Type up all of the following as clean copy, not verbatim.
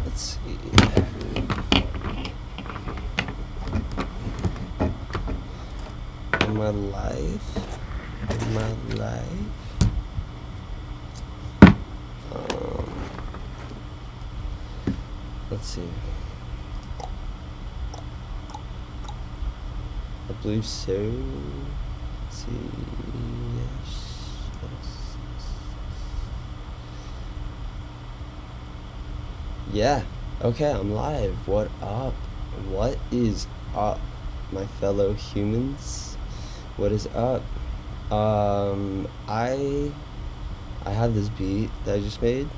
Let's see. Am I live? Am I live? Let's see. I believe so. Let's see. Yes. Yeah. Okay, I'm live. What up? What is up, my fellow humans? What is up? I have this beat that I just made,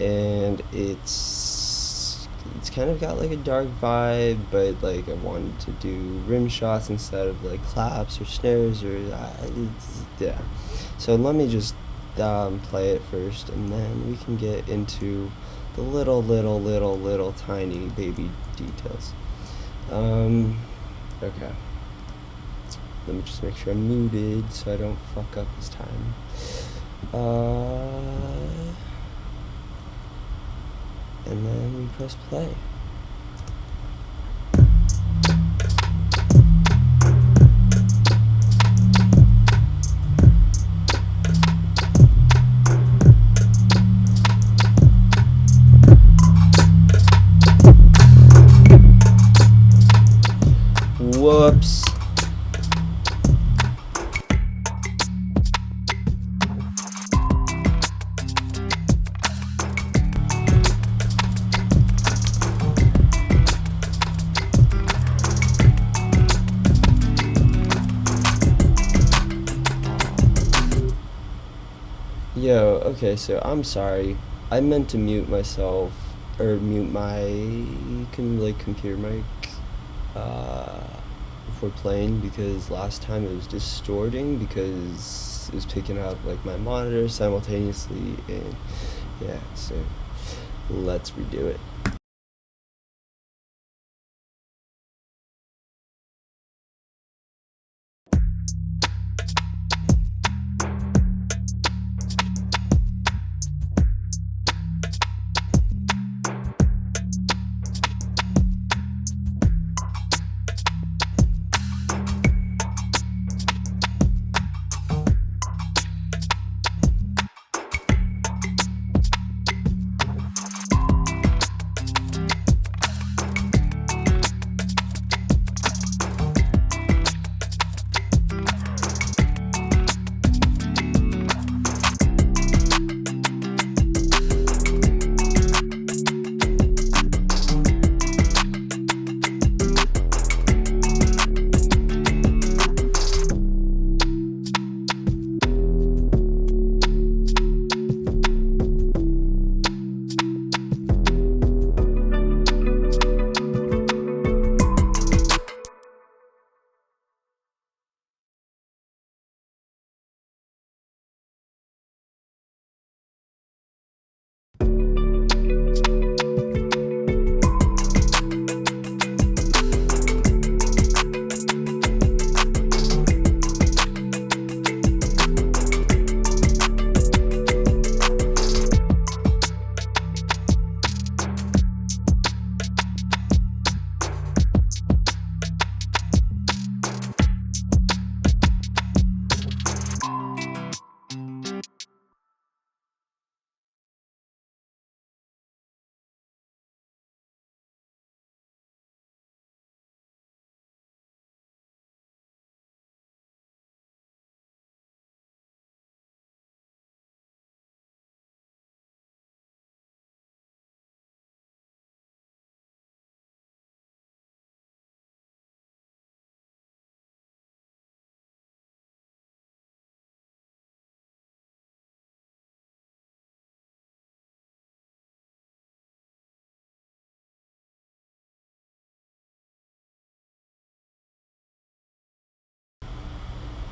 and it's kind of got like a dark vibe, but like I wanted to do rim shots instead of like claps or snares or yeah. So let me just play it first, and then we can get into the little tiny baby details. Okay. Let me just make sure I'm muted so I don't fuck up this time. And then we press play. Whoops. Yo, okay, so I'm sorry. I meant to mute myself, or mute my computer mic before playing, because last time it was distorting because it was picking up like my monitor simultaneously, and yeah, so let's redo it.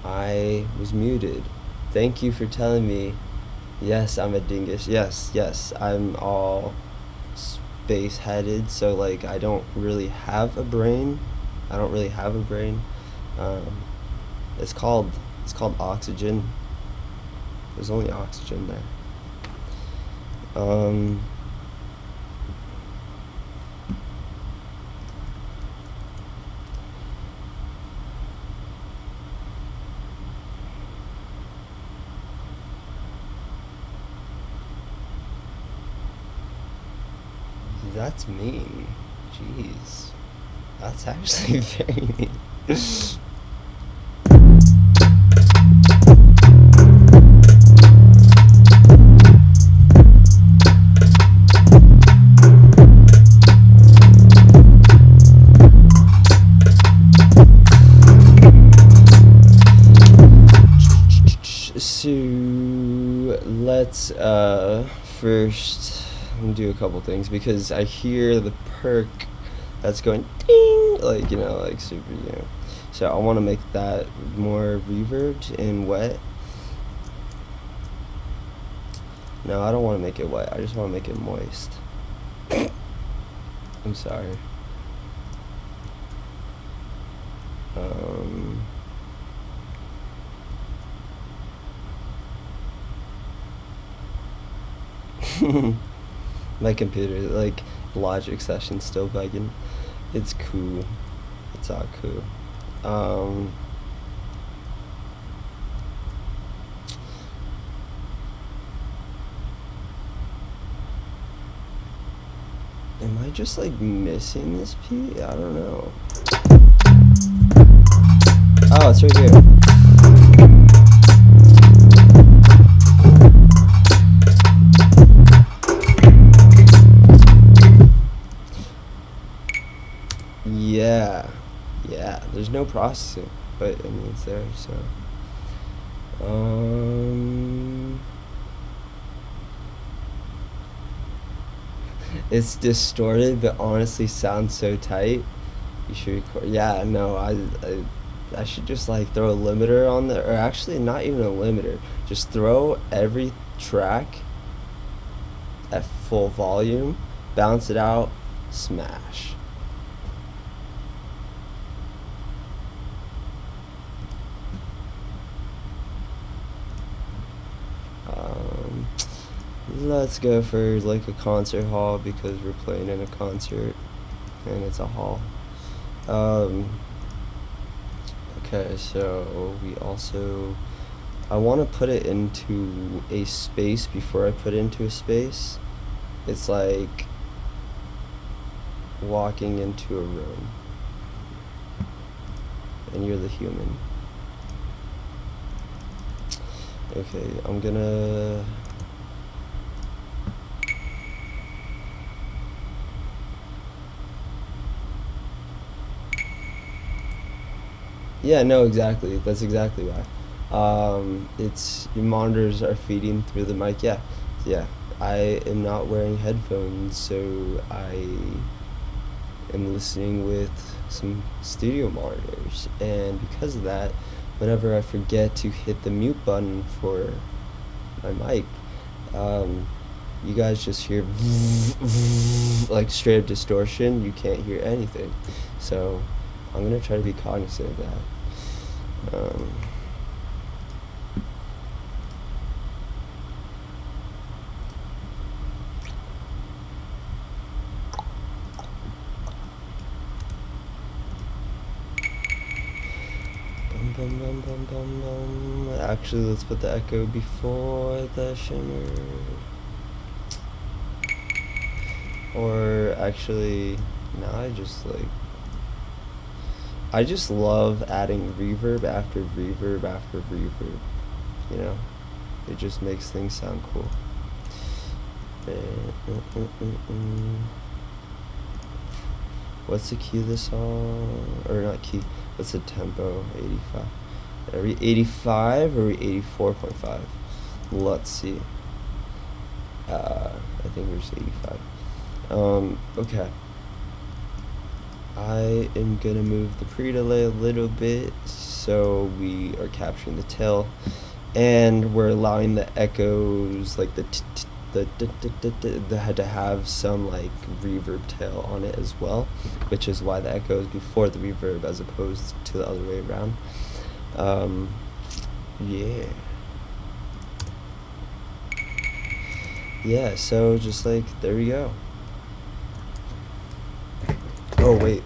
I was muted. Thank you for telling me. Yes, I'm a dingus. Yes, I'm all space-headed, so like I don't really have a brain. It's called oxygen. There's only oxygen there. That's mean. Jeez. That's actually very mean. So let's first do a couple things, because I hear the perk that's going ding, like, you know, like super, you know. So I want to make that more reverbed and wet. No, I don't want to make it wet. I just want to make it moist. I'm sorry. My computer, like, Logic session still bugging. It's cool. It's all cool. Am I just like missing this piece? I don't know. Oh, it's right here. Yeah, there's no processing, but I mean it's there, so it's distorted, but honestly sounds so tight. You should record. Yeah, no, I should just like throw a limiter on there, or actually not even a limiter, just throw every track at full volume, bounce it out, smash. Let's go for like a concert hall, because we're playing in a concert and it's a hall. Okay, so we also, I want to put it into a space before I put it into a space. It's like walking into a room and you're the human. Okay, I'm gonna yeah, no, exactly. That's exactly why. It's your monitors are feeding through the mic. Yeah. I am not wearing headphones, so I am listening with some studio monitors, and because of that, whenever I forget to hit the mute button for my mic, you guys just hear like straight up distortion. You can't hear anything. So I'm gonna try to be cognizant of that. Actually, let's put the echo before the shimmer. Or actually, now I just love adding reverb after reverb after reverb, you know? It just makes things sound cool. What's the key of this song? Or not key, what's the tempo? 85. Are we 85 or are we 84.5? Let's see. I think we're just 85. Okay. I am gonna move the pre-delay a little bit so we are capturing the tail, and we're allowing the echoes, like the had to have some like reverb tail on it as well, which is why the echo is before the reverb as opposed to the other way around. Yeah. yeah, so just like, there we go. Oh, wait.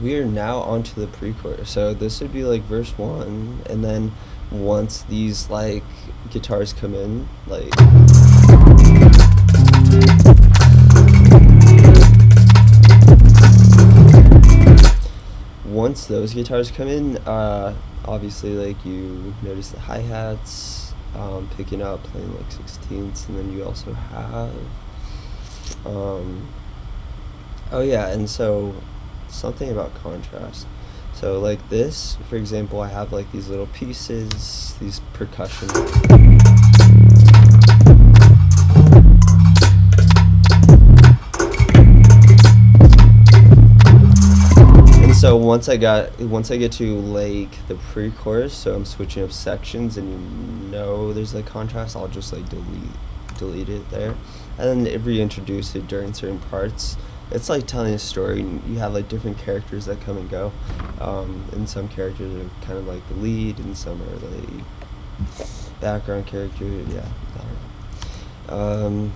We are now onto the pre-chorus. So this would be like verse 1, and then once these like guitars come in, like once those guitars come in, obviously like you notice the hi-hats picking up, playing like 16ths, and then you also have oh yeah, and so something about contrast. So like this, for example, I have like these little pieces, these percussion. And so once I get to like the pre-chorus, so I'm switching up sections, and you know there's like contrast, I'll just like delete it there, and then reintroduce it during certain parts. It's like telling a story, and you have like different characters that come and go, and some characters are kind of like the lead, and some are like background characters. Yeah, I don't know.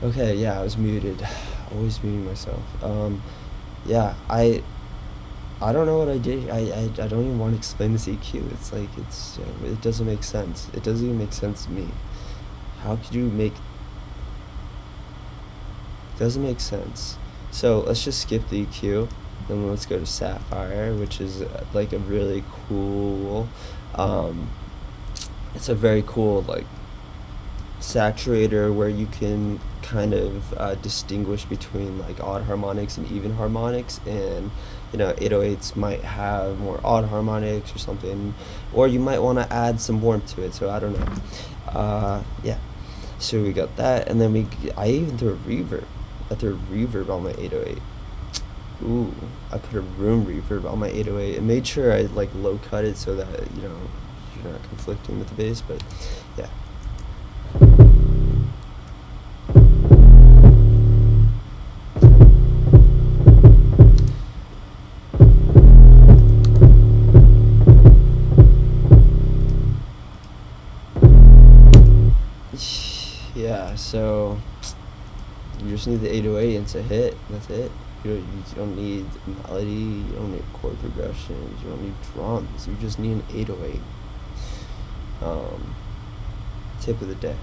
Okay, yeah, I was muted. Always muting myself. Yeah, I don't know what I did. I don't even want to explain this EQ. It's like, it doesn't make sense. It doesn't even make sense to me. How could you make... Doesn't make sense. So let's just skip the EQ. Then let's go to Sapphire, which is like a really cool, it's a very cool like saturator where you can kind of distinguish between like odd harmonics and even harmonics, and you know 808s might have more odd harmonics or something, or you might want to add some warmth to it, so I don't know. Yeah, so we got that, and then I even threw a reverb. I threw a reverb on my 808. Ooh, I put a room reverb on my 808 and made sure I like low cut it so that, you know, you're not conflicting with the bass, but yeah. Yeah, so you just need the 808 and it's a hit. That's it. You don't need melody, you don't need chord progressions, you don't need drums, you just need an 808. Tip of the day.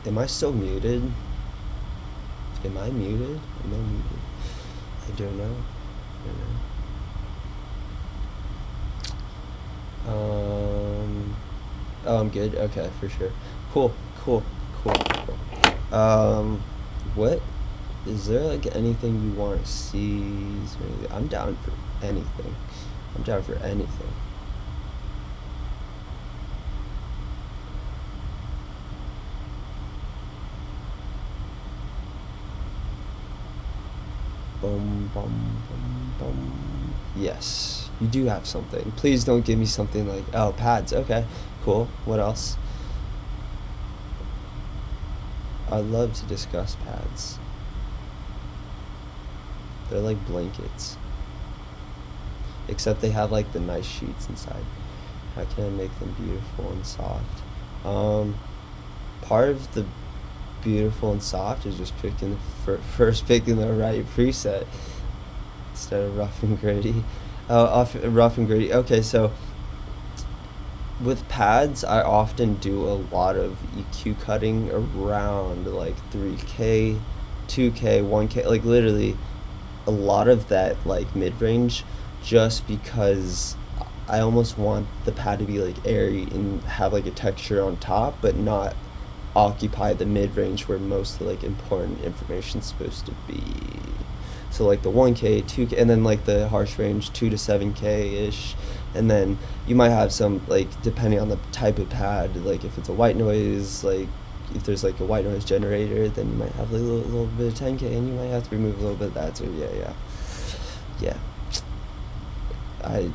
Am I still muted? Am I muted? Am I muted? I don't know. Oh, I'm good. Okay, for sure. Cool. What? Is there like anything you want to see? I'm down for anything. I'm down for anything. Boom, boom, boom, boom. Yes, you do have something. Please don't give me something like, oh, pads. Okay, cool. What else? I love to discuss pads. They're like blankets. Except they have like the nice sheets inside. How can I make them beautiful and soft? Part of the beautiful and soft is just picking first picking the right preset instead of rough and gritty. Rough and gritty. Okay, so with pads, I often do a lot of EQ cutting around like 3K, 2K, 1K, like literally a lot of that like mid-range, just because I almost want the pad to be like airy and have like a texture on top, but not occupy the mid-range where most like important information's supposed to be. So like the 1K, 2K, and then like the harsh range 2 to 7K ish, and then you might have some like, depending on the type of pad, like if it's a white noise, like if there's like a white noise generator, then you might have like a little bit of 10K, and you might have to remove a little bit of that. So yeah.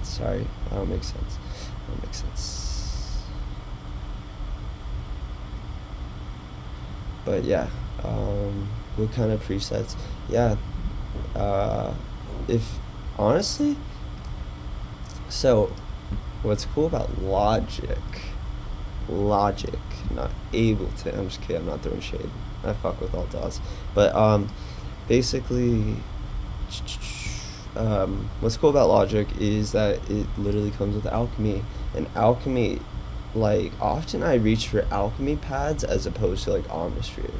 Sorry, that don't make sense. But yeah, what kind of presets? Yeah, if honestly, so what's cool about Logic, not Ableton, I'm just kidding, I'm not throwing shade, I fuck with all DAWs, but basically, what's cool about Logic is that it literally comes with Alchemy, and Alchemy, like often I reach for Alchemy pads as opposed to like Omnisphere,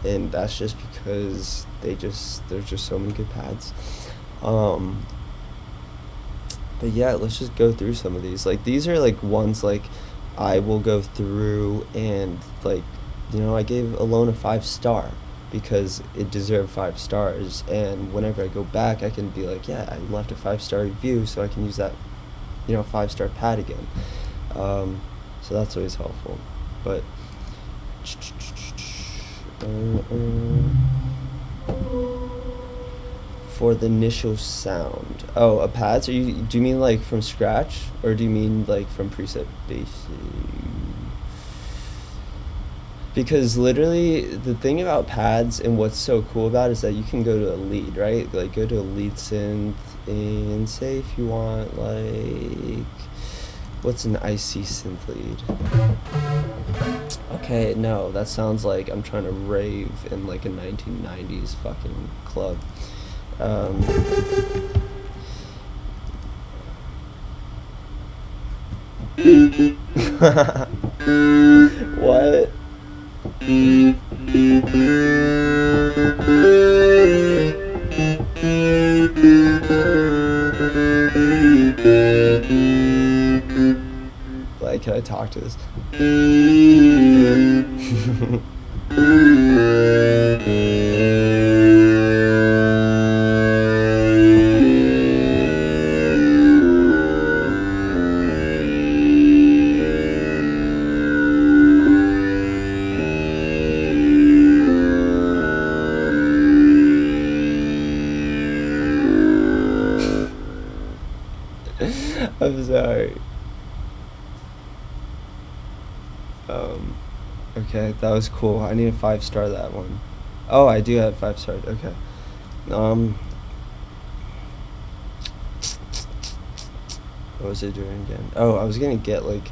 and that's just because there's just so many good pads. But yeah, let's just go through some of these. Like these are like ones like I will go through and like, you know, I gave Alone a 5-star because it deserved 5 stars, and whenever I go back I can be like, yeah, I left a 5-star review, so I can use that, you know, 5-star pad again. So that's always helpful. But for the initial sound, a pads, do you mean like from scratch, or do you mean like from preset bass? Because literally the thing about pads and what's so cool about it is that you can go to a lead, right? Like go to a lead synth and say if you want like, what's an icy synth lead? Okay, no, that sounds like I'm trying to rave in like a 1990s fucking club. What? Like, can I talk to this? I'm sorry. Okay, that was cool. I need a 5-star that one. Oh, I do have 5 stars. Okay. What was I doing again? Oh, I was gonna get like,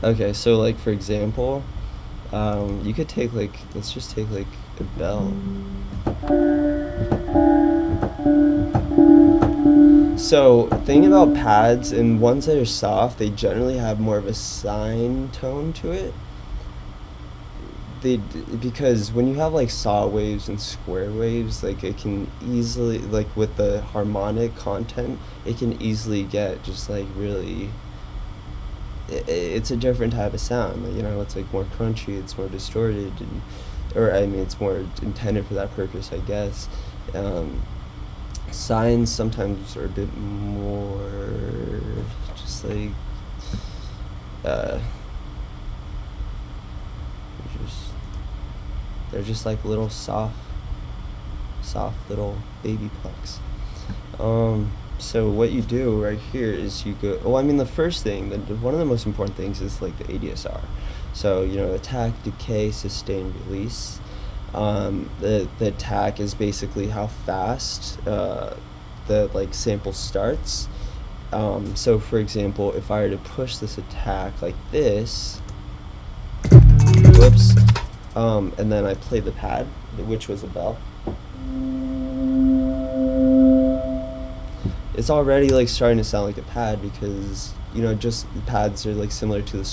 okay, so like for example, you could take like, let's just take like a bell. So, thing about pads and ones that are soft, they generally have more of a sine tone to it. Because when you have like saw waves and square waves, like it can easily, like with the harmonic content, it can easily get just like really, it's a different type of sound, you know. It's like more crunchy, it's more distorted, and, or I mean it's more intended for that purpose, I guess. Signs sometimes are a bit more just like they're just like little soft little baby plucks. So what you do right here is you go, well, I mean the first thing, one of the most important things is like the ADSR. So, you know, attack, decay, sustain, release. The attack is basically how fast the like sample starts. So for example, if I were to push this attack like this, whoops, and then I play the pad, which was a bell, it's already like starting to sound like a pad, because, you know, just pads are like similar to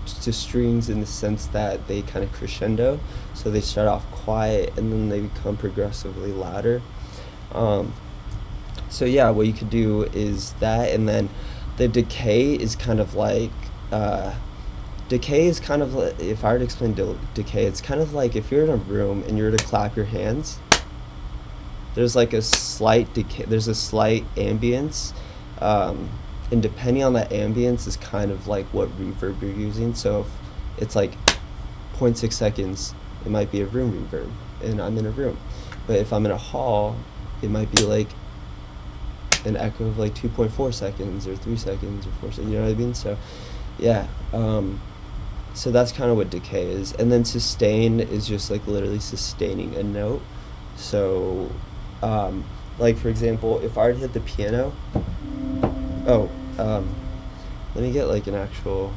to strings in the sense that they kind of crescendo, so they start off quiet and then they become progressively louder. So yeah, what you could do is that, and then the decay is kind of like decay is kind of like, if I were to explain decay, it's kind of like if you're in a room and you were to clap your hands, there's like a slight decay, there's a slight ambience, and depending on that ambience is kind of like what reverb you're using. So if it's like 0.6 seconds, it might be a room reverb, and I'm in a room. But if I'm in a hall, it might be like an echo of like 2.4 seconds or 3 seconds or 4 seconds, you know what I mean? So yeah, so that's kind of what decay is. And then sustain is just like literally sustaining a note. So like for example, if I were to hit the piano, let me get like an actual,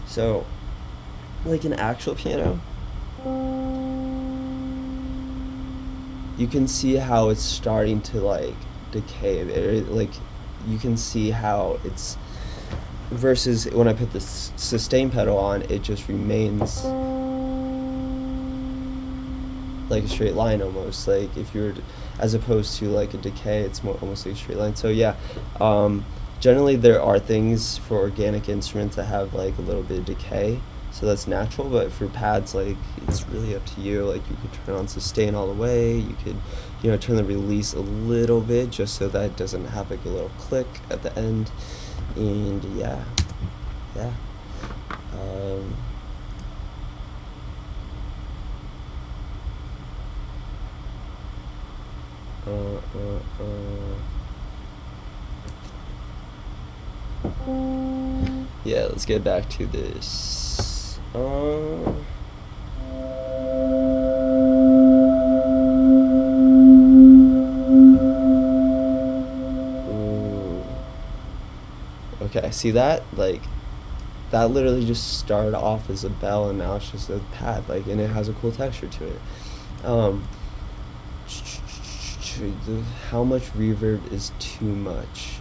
so like an actual piano, you can see how it's starting to like decay. Like you can see how it's, versus when I put the sustain pedal on, it just remains like a straight line almost. Like if you were to, as opposed to like a decay, it's more almost like a straight line. So yeah, generally there are things for organic instruments that have like a little bit of decay, so that's natural. But for pads, like it's really up to you. Like you could turn on sustain all the way, you could, you know, turn the release a little bit just so that it doesn't have like a little click at the end. And yeah. Yeah, let's get back to this. Ooh. Okay, see that? Like, that literally just started off as a bell, and now it's just a pad, like, and it has a cool texture to it. How much reverb is too much?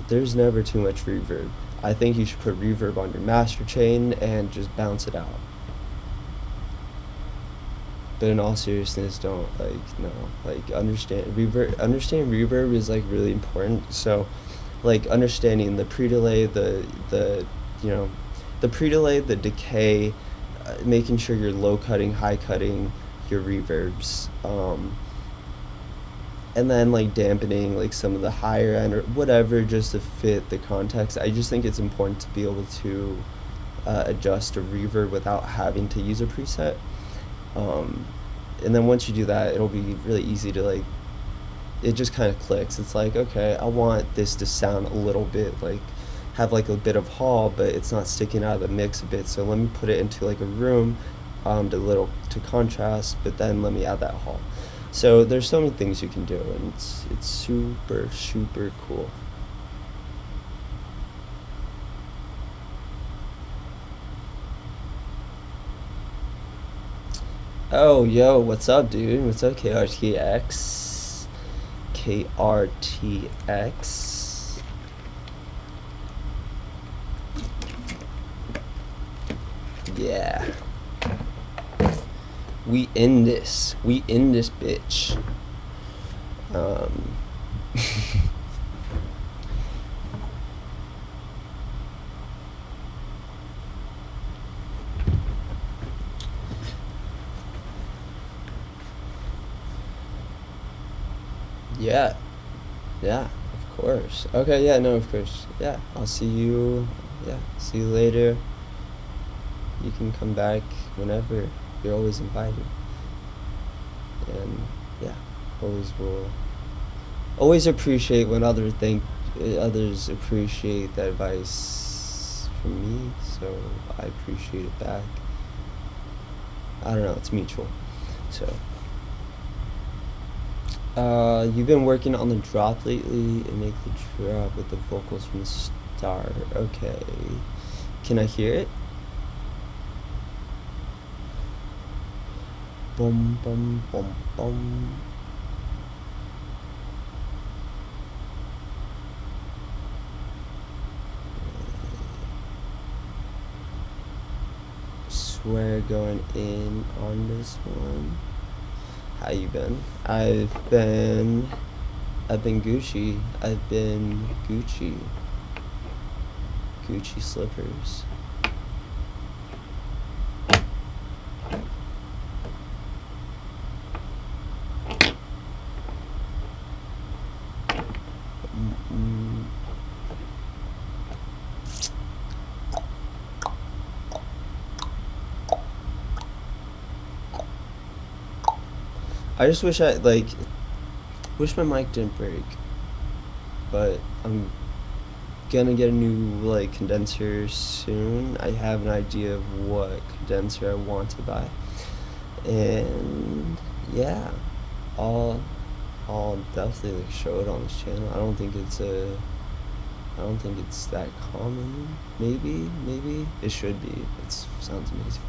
There's never too much reverb. I think you should put reverb on your master chain and just bounce it out. But in all seriousness, don't, like, no, like, understand reverb is, like, really important. So, like, understanding the pre-delay, the you know, the pre-delay, the decay, making sure you're low cutting, high cutting your reverbs, and then, like, dampening, like, some of the higher end or whatever, just to fit the context. I just think it's important to be able to adjust a reverb without having to use a preset. And then once you do that, it'll be really easy to, like, it just kind of clicks. It's like, okay, I want this to sound a little bit, like, have, like, a bit of hall, but it's not sticking out of the mix a bit, so let me put it into, like, a room to contrast, but then let me add that hall. So there's so many things you can do, and it's super, super cool. Oh, yo, what's up, dude? What's up, KRTX? KRTX. Yeah. We in this bitch. Yeah, of course. Okay, yeah, no, of course. Yeah, I'll see you. Yeah, see you later. You can come back whenever. You're always invited. And yeah, always appreciate when others appreciate the advice from me, so I appreciate it back. I don't know, it's mutual. So you've been working on the drop lately, and make the drop with the vocals from the start. Okay, can I hear it? Bum bum bum bum. Swear going in on this one. How you been? I've been Gucci. I've been Gucci slippers. I just wish wish my mic didn't break, but I'm gonna get a new, like, condenser soon. I have an idea of what condenser I want to buy, and yeah, I'll definitely, like, show it on this channel. I don't think it's that common. Maybe it should be. It sounds amazing.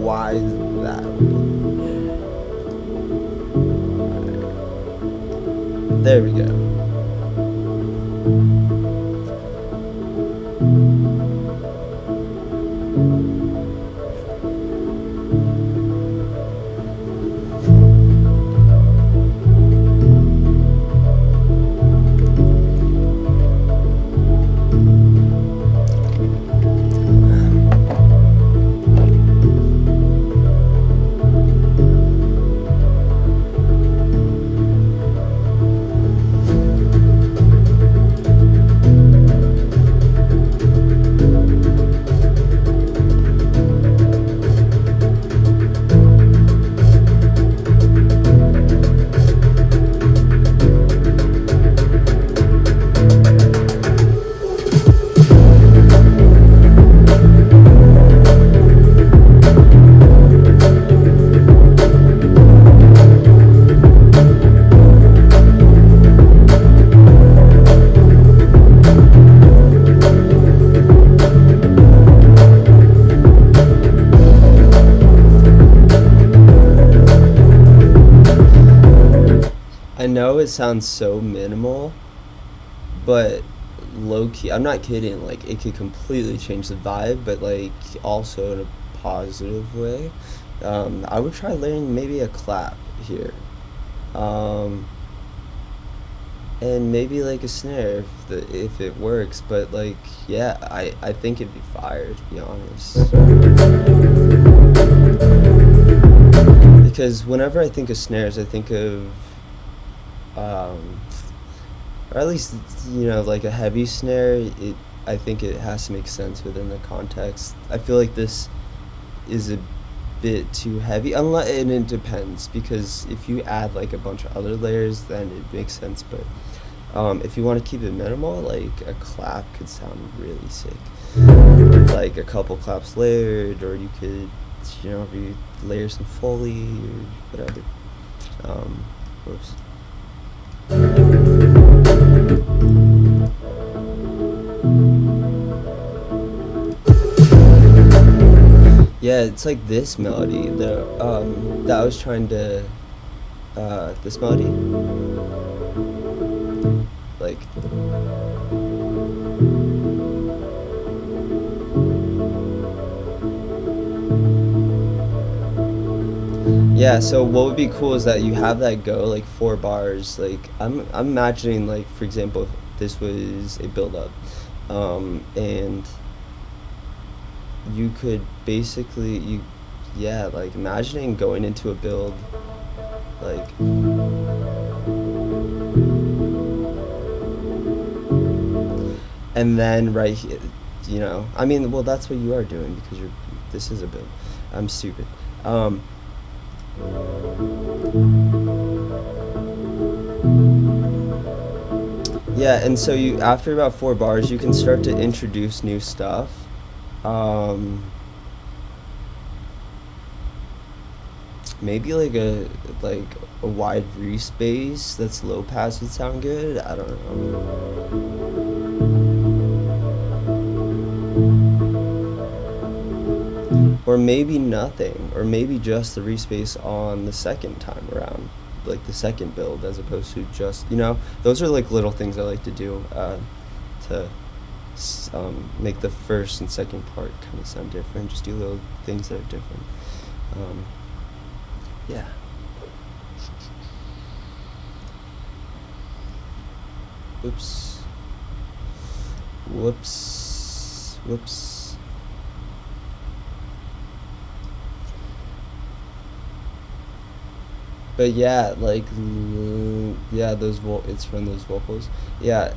Why is that? There we go. I know it sounds so minimal, but low key, I'm not kidding. Like it could completely change the vibe, but like also in a positive way. I would try layering maybe a clap here, and maybe like a snare if it works. But like, yeah, I think it'd be fire, to be honest. Because whenever I think of snares, I think of, or at least, you know, like a heavy snare. I think it has to make sense within the context. I feel like this is a bit too heavy, and it depends, because if you add like a bunch of other layers, then it makes sense. But if you want to keep it minimal, like a clap could sound really sick, like a couple claps layered, or you could, you know, layer some Foley or whatever. Whoops. Yeah, it's like this melody, that I was trying to, this melody, like, yeah, so what would be cool is that you have that go, like 4 bars, like, I'm imagining, like, for example, if this was a build-up, and you could basically, like, imagining going into a build, like, and then right here, you know, I mean, well, that's what you are doing, because this is a build. I'm stupid. Yeah, and so after about 4 bars, you can start to introduce new stuff. Maybe like a wide respace that's low pass would sound good. I don't know. Or maybe nothing, or maybe just the respace on the second time around, like the second build, as opposed to just, you know, those are like little things I like to do to make the first and second part kind of sound different. Just do little things that are different. Yeah. Oops. Whoops. Whoops. But yeah, like, yeah, it's from those vocals. Yeah,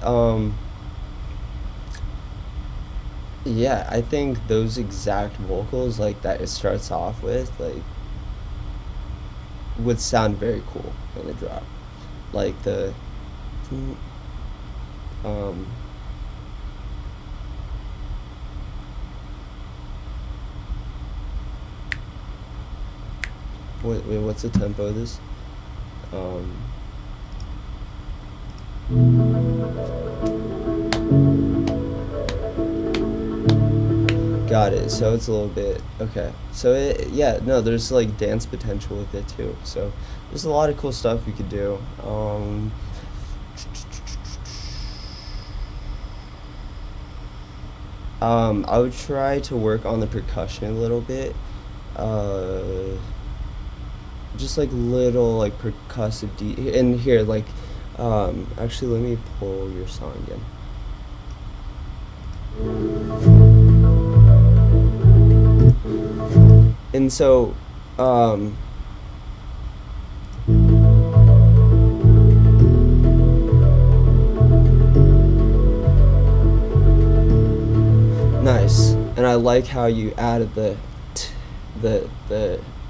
yeah, I think those exact vocals, like, that it starts off with, like, would sound very cool in the drop. Like, wait, what's the tempo of this? Got it. So it's a little bit, okay. So yeah, no, there's like dance potential with it too. So there's a lot of cool stuff we could do. I would try to work on the percussion a little bit. Just like little like percussive and here, like, actually let me pull your song again. And so, nice. And I like how you added the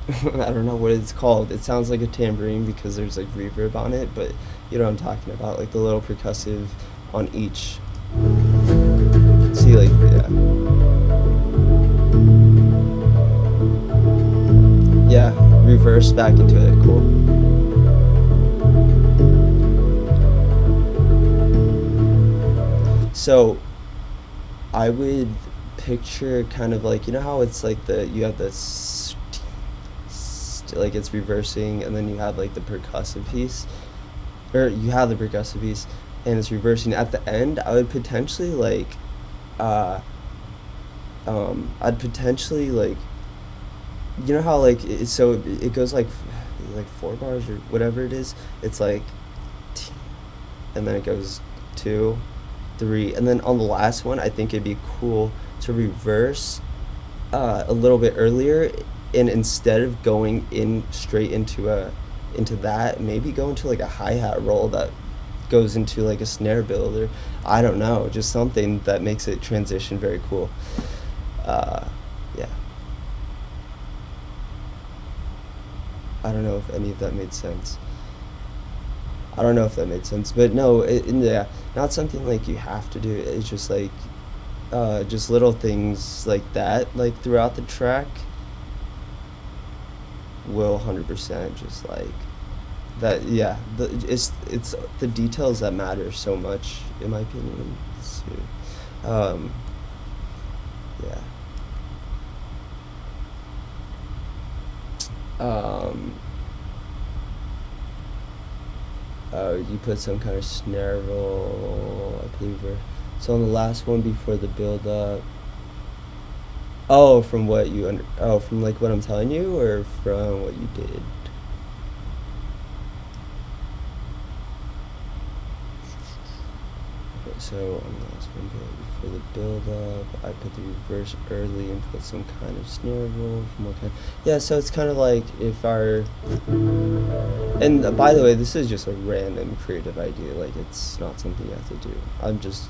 I don't know what it's called. It sounds like a tambourine because there's like reverb on it, but you know what I'm talking about, like the little percussive on each. See, like, yeah. Yeah, reverse back into it, cool. So I would picture kind of like, you know how it's like you have like it's reversing, and then you have like the percussive piece, or you have the percussive piece and it's reversing at the end, I would potentially like I'd potentially like, you know how like it goes like 4 bars or whatever it is. It's like and then it goes 2, 3, and then on the last one I think it'd be cool to reverse a little bit earlier, and instead of going in straight into that, maybe go into like a hi-hat roll that goes into like a snare build, or I don't know, just something that makes it transition very cool. Yeah. I don't know if any of that made sense. But no, yeah, not something like you have to do. It's just like just little things like that, like throughout the track, will 100% just like that. Yeah, it's the details that matter so much, in my opinion. Yeah. You put some kind of snare roll, I believe. So on the last one before the build up. Oh, from what you from like what I'm telling you, or from what you did? Okay, so on the last one before the build up, I put the reverse early and put some kind of snare roll from what kind. Yeah, so it's kind of like if our. And by the way, this is just a random creative idea. Like, it's not something you have to do. I'm just.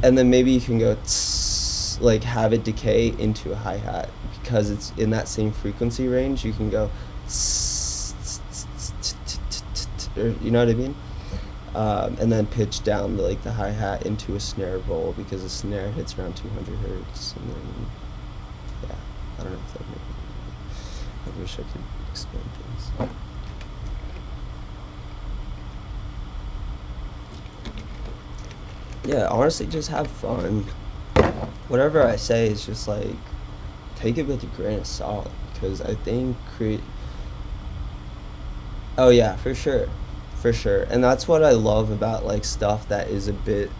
And then maybe you can go tss, like have it decay into a hi-hat, because it's in that same frequency range. You can go tss, tss, tss, tss, tss, tss, tss, or, you know what I mean? And then pitch down the hi-hat into a snare roll, because the snare hits around 200 hertz. And then, yeah, I don't know if that made sense. I wish I could explain things. Yeah, honestly, just have fun. Whatever I say is just like, take it with a grain of salt, because I think oh yeah, for sure. And that's what I love about like stuff that is a bit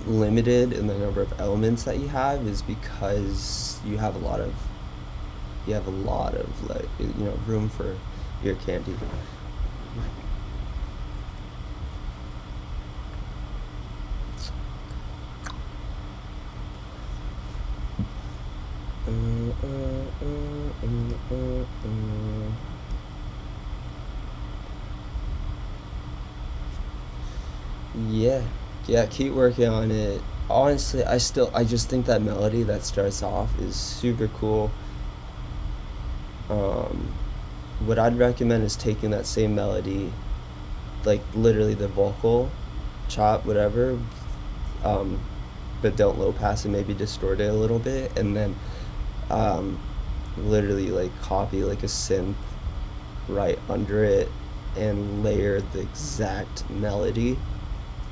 limited in the number of elements that you have, is because you have a lot of like, room for your candy. Yeah, keep working on it. Honestly, I just think that melody that starts off is super cool. What I'd recommend is taking that same melody, like literally the vocal chop, whatever, but don't low pass and maybe distort it a little bit, and then literally like copy like a synth right under it and layer the exact melody,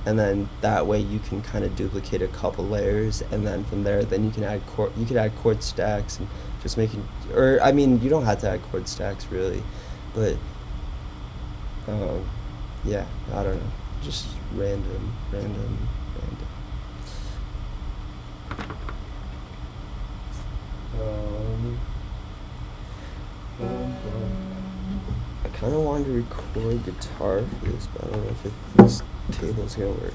and then that way you can kind of duplicate a couple layers, and then from there then you can add chord stacks and just making, or I mean, you don't have to add chord stacks really, but yeah, I don't know, just random. I kind of wanted to record guitar for this, but I don't know if this table's gonna work.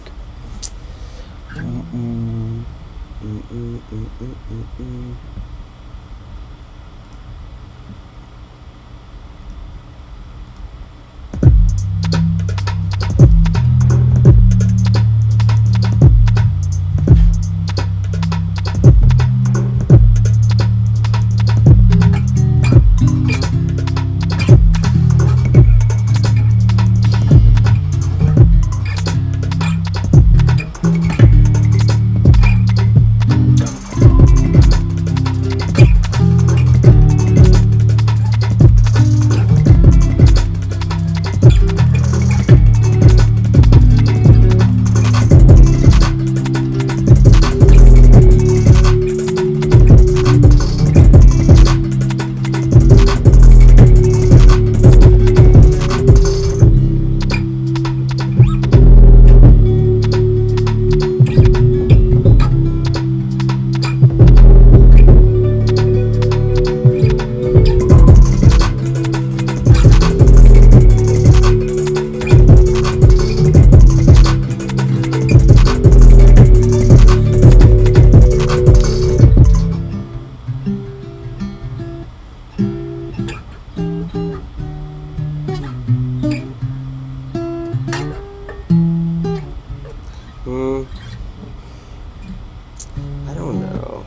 don't know.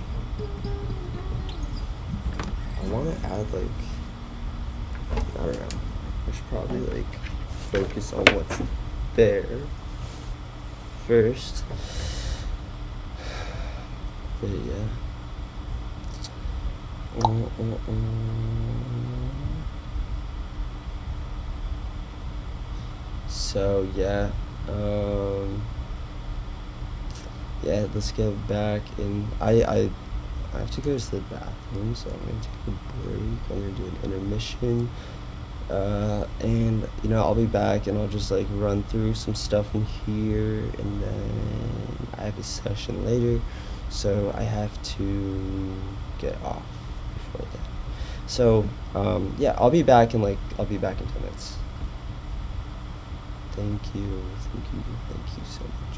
I want to add like, I don't know. I should probably like focus on what's there first. But yeah. So yeah, yeah. Let's get back in. I have to go to the bathroom, so I'm gonna take a break. I'm gonna do an intermission, and I'll be back, and I'll just like run through some stuff in here, and then I have a session later, so I have to get off before that. So yeah, I'll be back in 10 minutes. Thank you, thank you so much.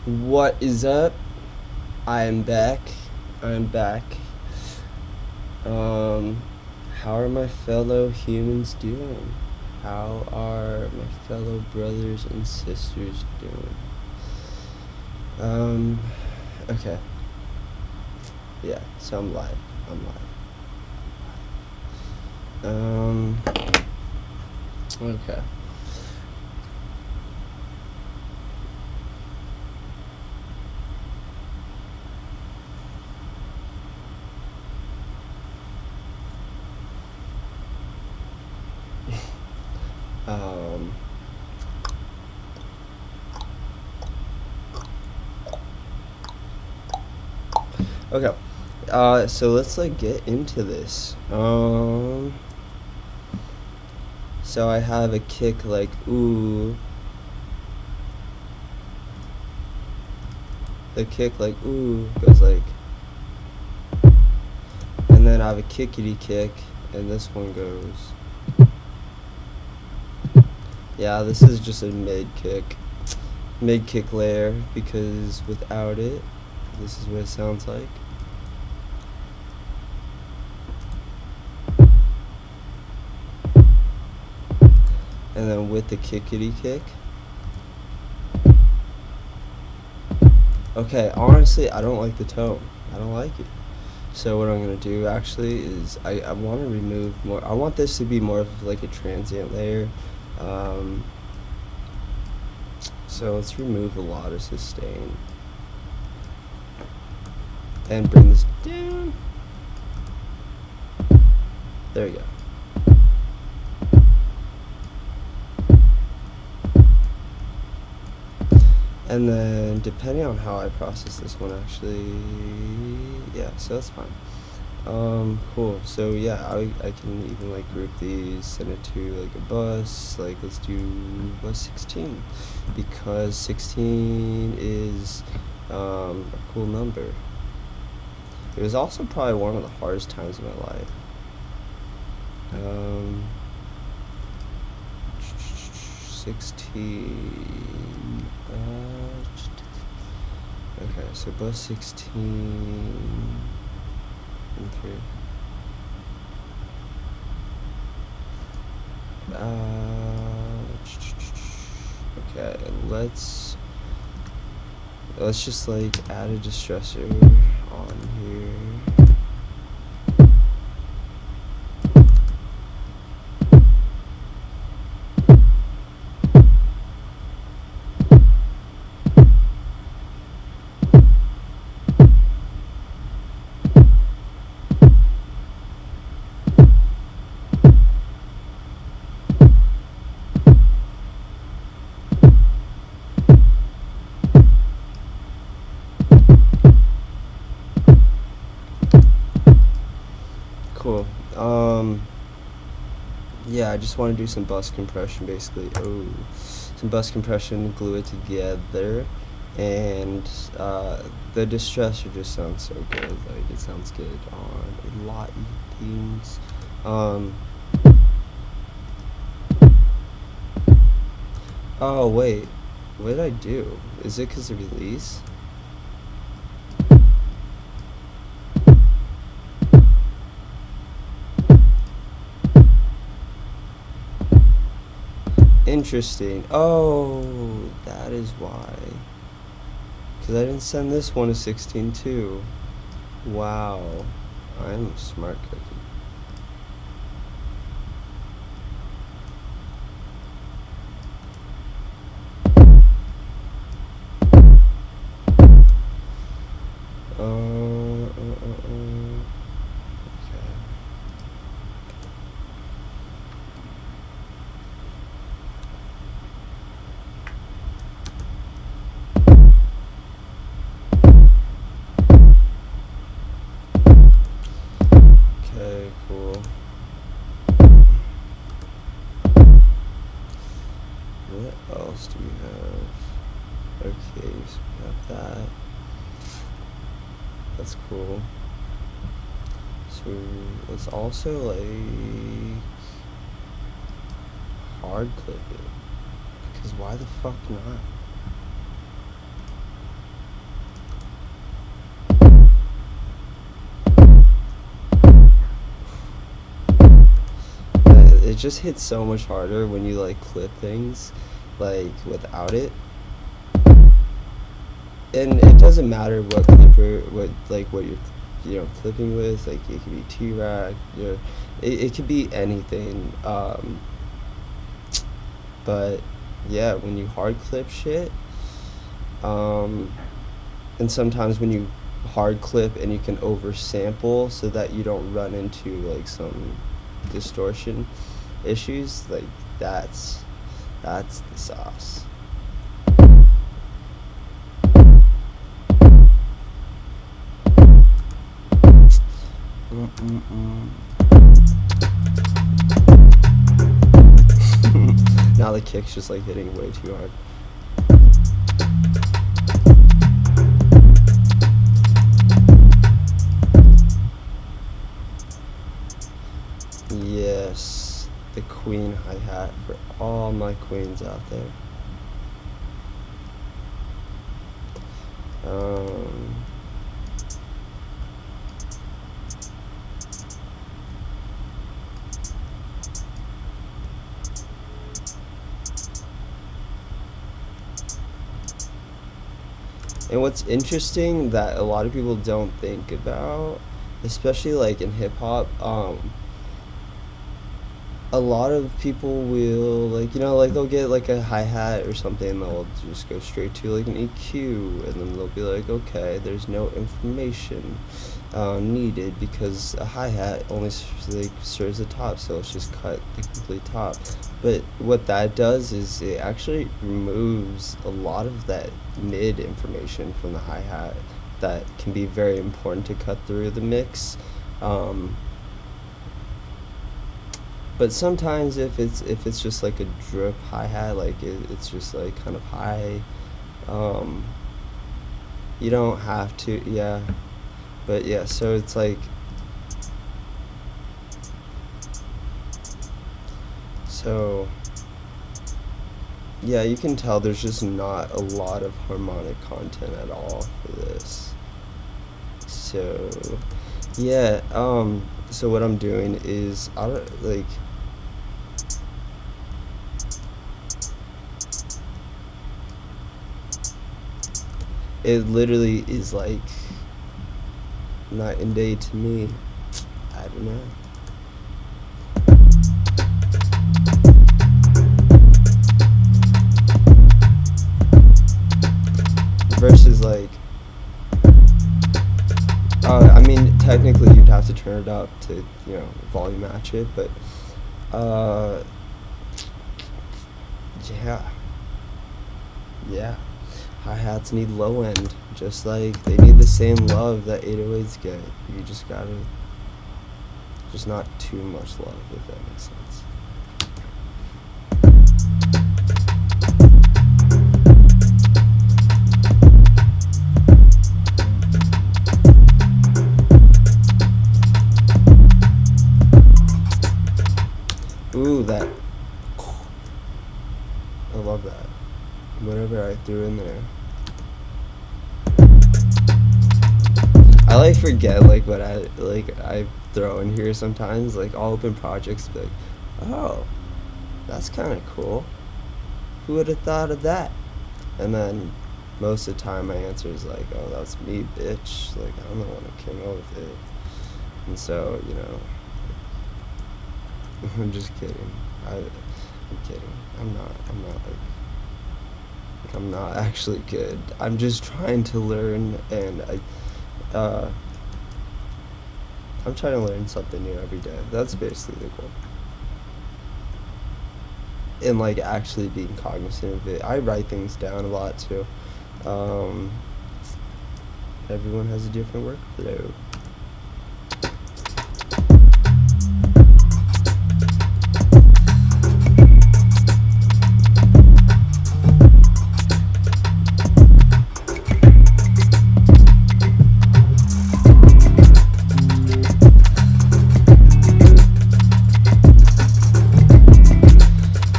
What is up? I am back. I'm back. How are my fellow humans doing? How are my fellow brothers and sisters doing? Okay. Yeah, so I'm live. Okay. Okay. So let's like get into this. So I have a kick like ooh. The kick like ooh goes like, and then I have a kickity kick, and this one goes. Yeah, this is just a mid kick layer, because without it, this is what it sounds like. And then with the kickity kick. Okay, honestly, I don't like the tone. I don't like it. So what I'm going to do actually is I want to remove more. I want this to be more of like a transient layer. So let's remove a lot of sustain. And bring this down. There we go. And then depending on how I process this one, actually, yeah, so that's fine. Cool. So yeah, I can even like group these, send it to like a bus. Like let's do bus 16, because 16 is a cool number. It was also probably one of the hardest times of my life. 16. Okay, so bus 16. Okay. Okay, let's just like add a distressor on here. Cool. Yeah, I just want to do some bus compression, basically. Oh, some bus compression, glue it together, and the distressor just sounds so good. Like, it sounds good on a lot of things. Oh wait, what did I do? Is it because of release? Interesting. Oh, that is why. Because I didn't send this one to 16 too. Wow. I'm a smart cookie. Cool. What else do we have? Okay, so we have that. That's cool. So let's also like hard clip it, because why the fuck not? it just hits so much harder when you like clip things like without it. And it doesn't matter what clipper, what you're clipping with. Like it could be T-Rack, it could be anything. But yeah, when you hard clip shit, and sometimes when you hard clip and you can oversample so that you don't run into like some distortion issues, like that's the sauce. Now the kick's just like hitting way too hard. Yes, the queen hi-hat for all my queens out there. And what's interesting that a lot of people don't think about, especially like in hip hop, a lot of people will like, like they'll get like a hi-hat or something and they'll just go straight to like an EQ, and then they'll be like, okay, there's no information needed because a hi-hat only serves the top, so let's just cut the complete top. But what that does is it actually removes a lot of that mid information from the hi-hat that can be very important to cut through the mix. But sometimes if it's just like a drip hi-hat, like it's just like kind of high, you don't have to, yeah. But yeah, so it's like, so yeah, you can tell there's just not a lot of harmonic content at all for this. So yeah, so what I'm doing is it literally is like night and day to me. I don't know. Versus like, I mean, technically you'd have to turn it up to, volume match it, but yeah. Hi-hats need low end, just like they need the same love that 808s get. You just gotta, just not too much love, if that makes sense. Ooh, that, I love that. Whatever I threw in there. I like forget like what I throw in here sometimes. Like I'll open projects and be like, oh, that's kind of cool. Who would have thought of that? And then most of the time my answer is like, oh, that's me, bitch. Like I'm the one who came up with it. And so, I'm just kidding. I'm kidding. I'm not actually good. I'm just trying to learn, and I'm trying to learn something new every day. That's basically the goal. And like actually being cognizant of it. I write things down a lot too. Everyone has a different workflow.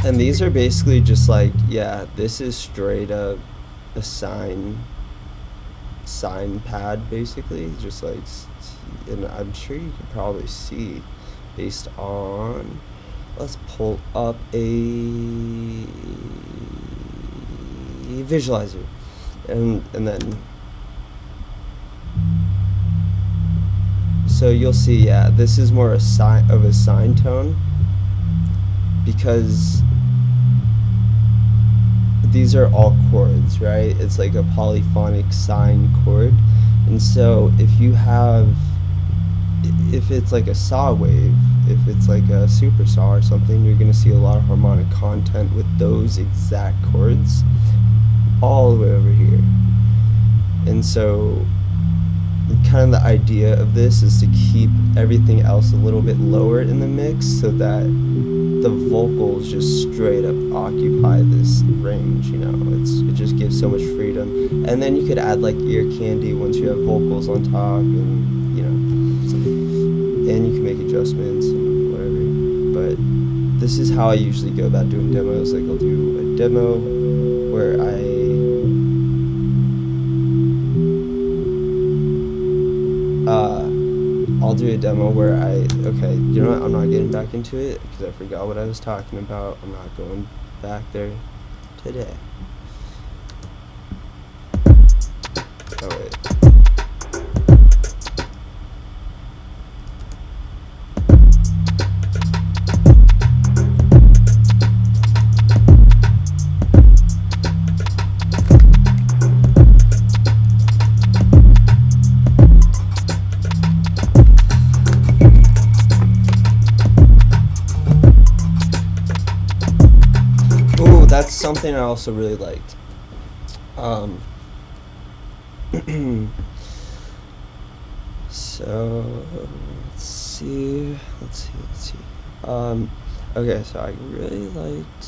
And these are basically just like, yeah, this is straight up a sign pad basically, just like, and I'm sure you could probably see based on let's pull up a visualizer, and then so you'll see, yeah, this is more a sine tone, because these are all chords, right? It's like a polyphonic sine chord. And so if it's like a saw wave, if it's like a super saw or something, you're gonna see a lot of harmonic content with those exact chords all the way over here. And so kind of the idea of this is to keep everything else a little bit lower in the mix, so that the vocals just straight up occupy this range, you know. It just gives so much freedom. And then you could add like ear candy once you have vocals on top, and you know, and you can make adjustments and whatever. But this is how I usually go about doing demos. Like, I'll do a demo where I'll do a demo where okay, you know what, I'm not getting back into it because I forgot what I was talking about. I'm not going back there today. Oh wait. That's something I also really liked. So let's see. Okay, so I really liked.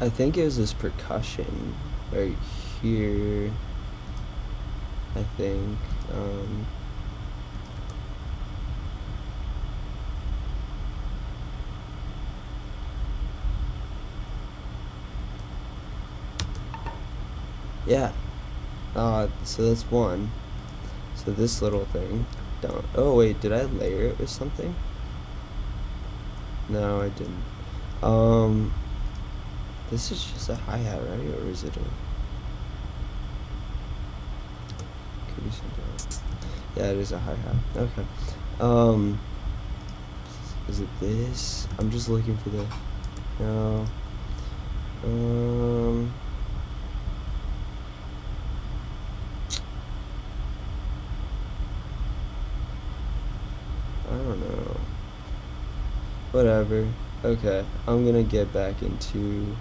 I think it was this percussion right here. I think, yeah, so that's one. So this little thing, oh wait, did I layer it with something? No, I didn't. This is just a hi-hat, right, or is it a... Yeah, it is a hi-hat. Okay. Is it this? I'm just looking for the... No. I don't know. Whatever. Okay. I'm gonna get back into...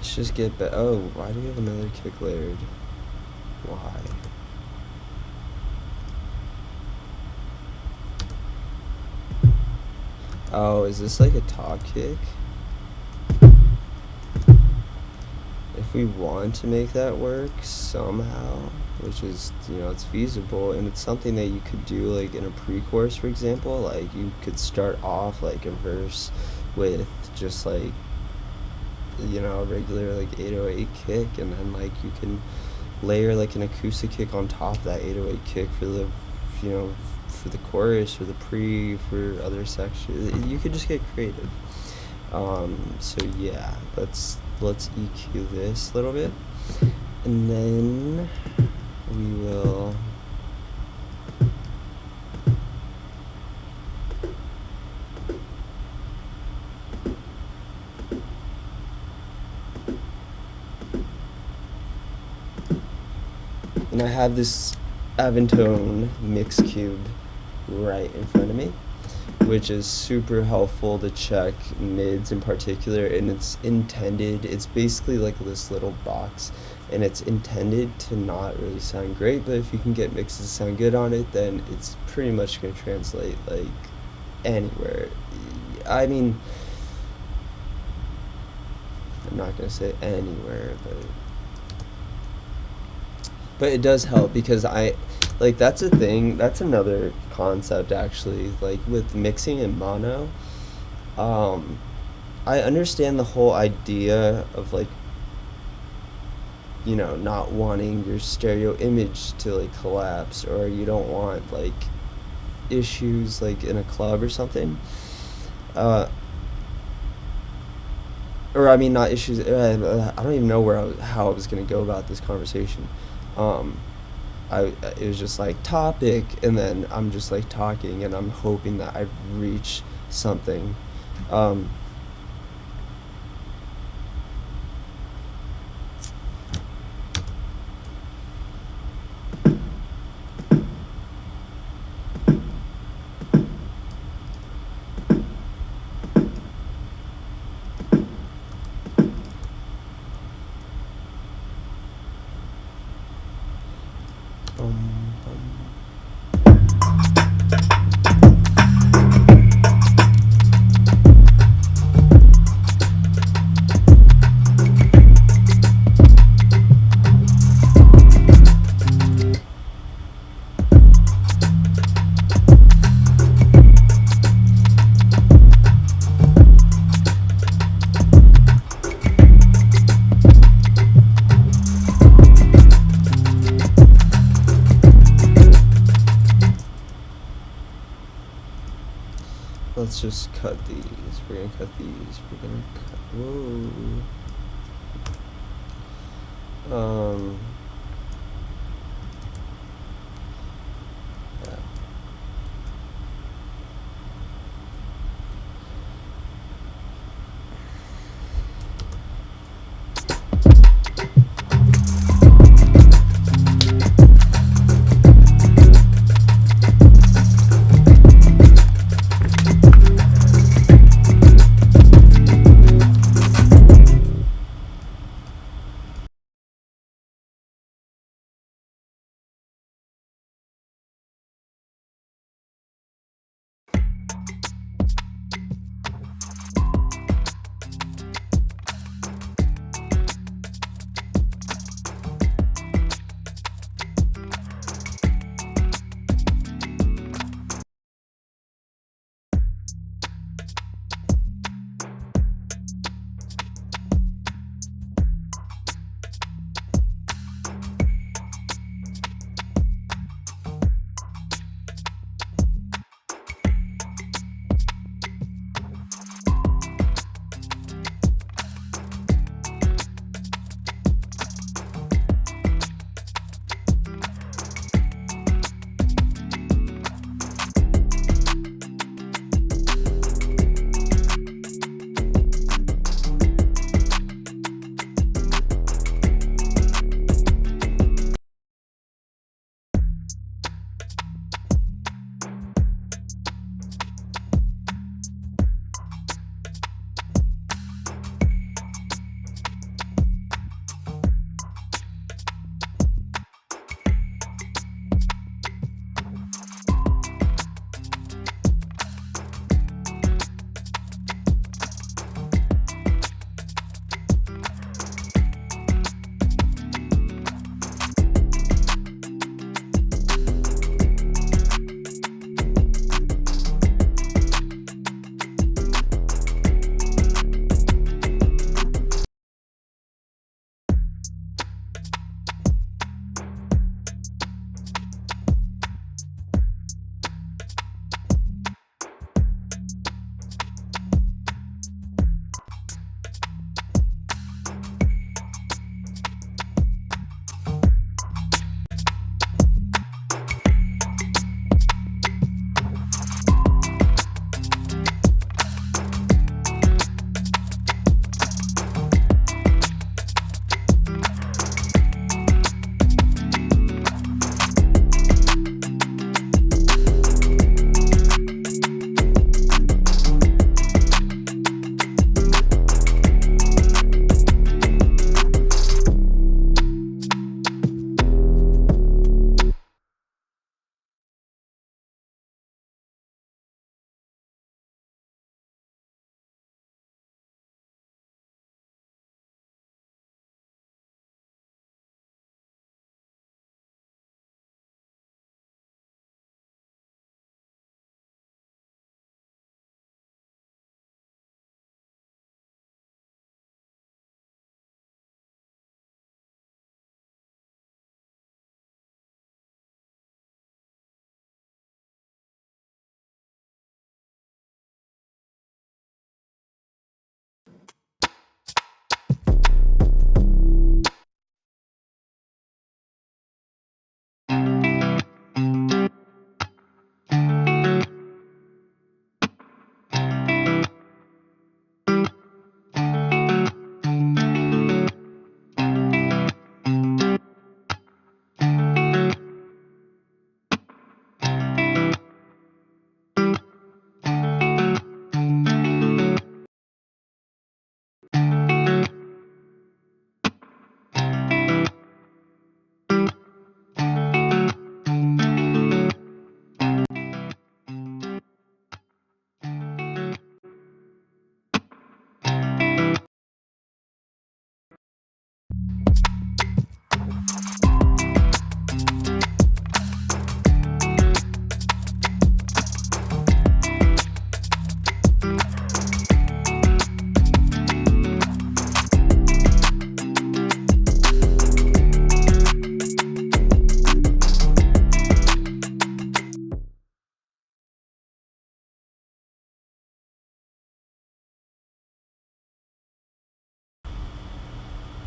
just get back. Oh, why do we have another kick layered? Why? Oh, is this like a top kick? If we want to make that work somehow, which is, you know, it's feasible, and it's something that you could do like in a pre-chorus, for example. Like, you could start off like a verse with just like, you know, a regular like 808 kick, and then like you can layer like an acoustic kick on top of that 808 kick for the, you know, for the chorus, for the pre, for other sections. You could just get creative. So yeah, let's EQ this a little bit, and then we will and I have this Aventone mix cube right in front of me, which is super helpful to check mids in particular, and it's basically like this little box, and it's intended to not really sound great, but if you can get mixes to sound good on it, then it's pretty much going to translate like anywhere. I mean, I'm not going to say anywhere, but it does help, because Like that's a thing. That's another concept actually. Like with mixing in mono, um, I understand the whole idea of like, not wanting your stereo image to like collapse, or you don't want like issues like in a club or something. Uh, or I mean, not issues. I don't even know how I was gonna go about this conversation. Um, it was just like topic, and then I'm just like talking, and I'm hoping that I reach something. Um, let's just cut these. We're gonna cut these. We're gonna cut. Whoa.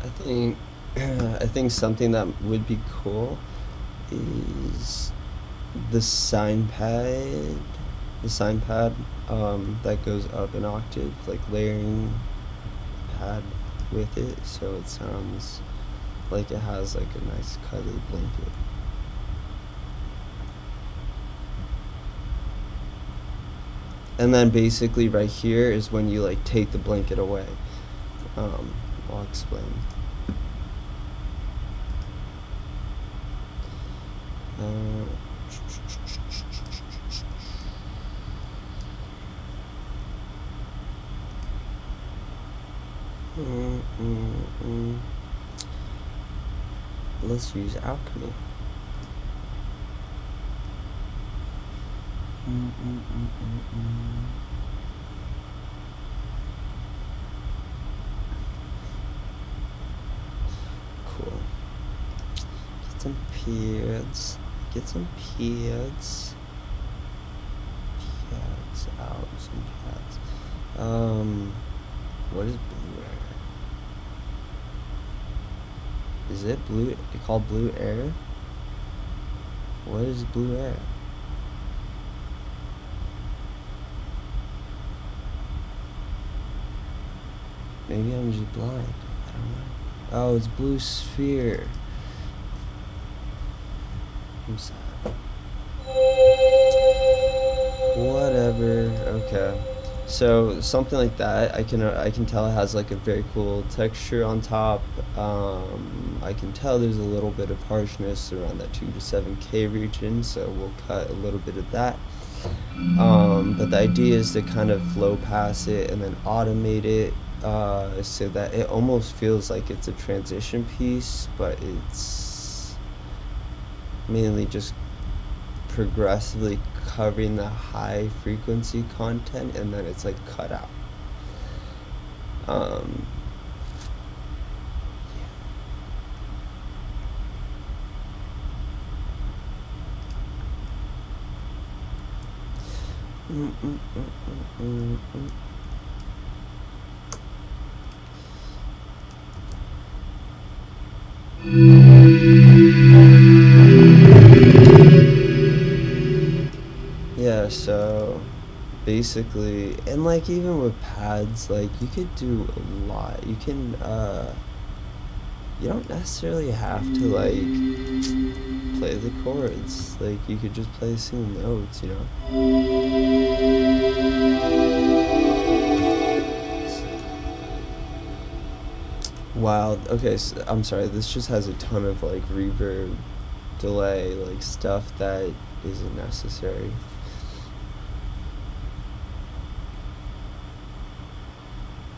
I think something that would be cool is the sign pad. That goes up an octave, like layering pad with it, so it sounds like it has like a nice cuddly blanket. And then basically right here is when you like take the blanket away. I'll explain. Let's use alchemy. Cool. Get some pads. Get some pads. Pads out. Some pads. What is blue air? Is it blue? It called blue air? What is blue air? Maybe I'm just blind. I don't know. Oh, it's blue sphere. I'm sad. Whatever. Okay. So something like that, I can tell it has like a very cool texture on top. I can tell there's a little bit of harshness around that 2 to 7K region, so we'll cut a little bit of that. But the idea is to kind of flow past it and then automate it, so that it almost feels like it's a transition piece, but it's mainly just progressively covering the high frequency content, and then it's like cut out. Yeah, so basically, and like even with pads, like you could do a lot. You can you don't necessarily have to like play the chords. Like you could just play single notes, you know. Wow. Okay, so, I'm sorry. This just has a ton of like reverb, delay, like stuff that isn't necessary.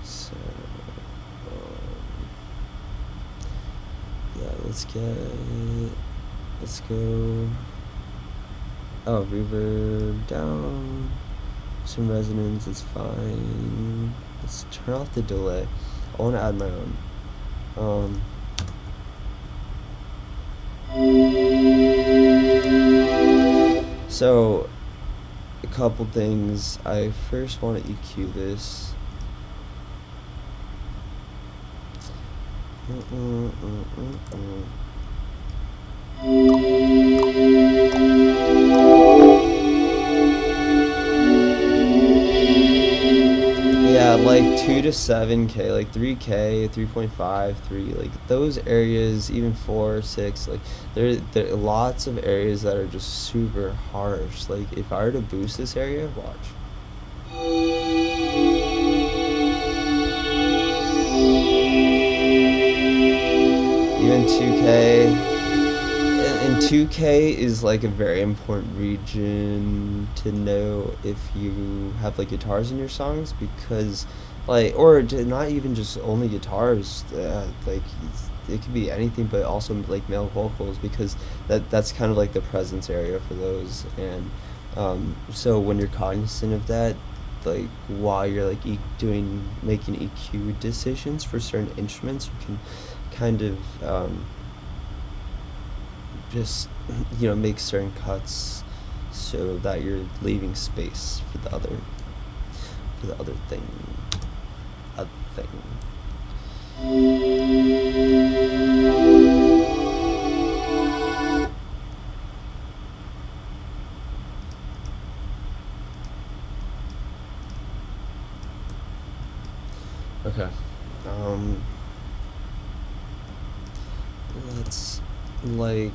So yeah, let's go. Oh, reverb down. Some resonance is fine. Let's turn off the delay. I want to add my own. So a couple things. I first want to EQ this. Yeah, like 2 to 7K, like 3K, 3.5, 3, like those areas, even 4, 6, like there are lots of areas that are just super harsh. Like if I were to boost this area, watch. Even 2K. And 2K is like a very important region to know if you have like guitars in your songs, because like, or not even just only guitars, like it could be anything, but also like male vocals, because that's kind of like the presence area for those. And so when you're cognizant of that, like while you're like making EQ decisions for certain instruments, you can kind of just, you know, make certain cuts so that you're leaving space for the other thing. Okay. Let's like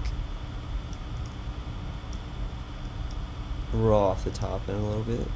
raw off the top in a little bit.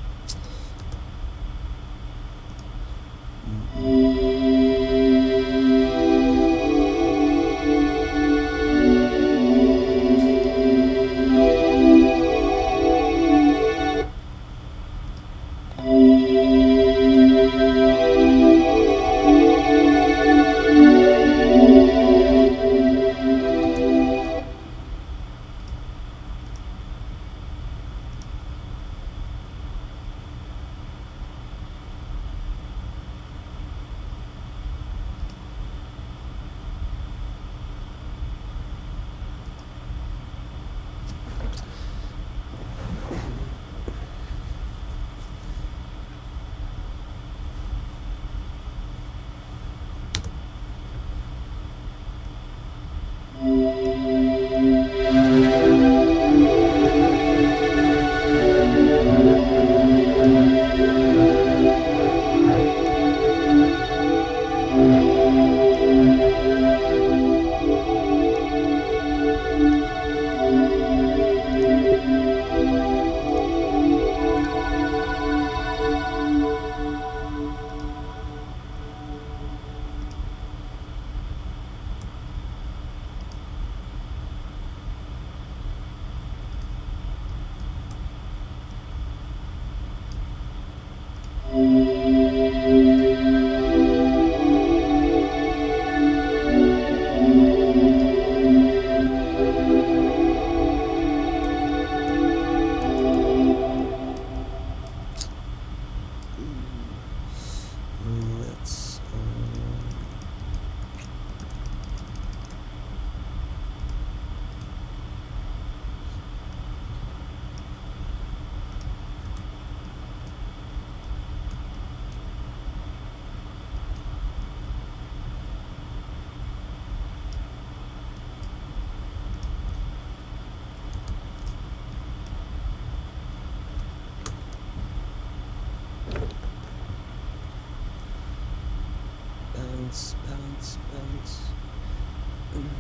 Bounce.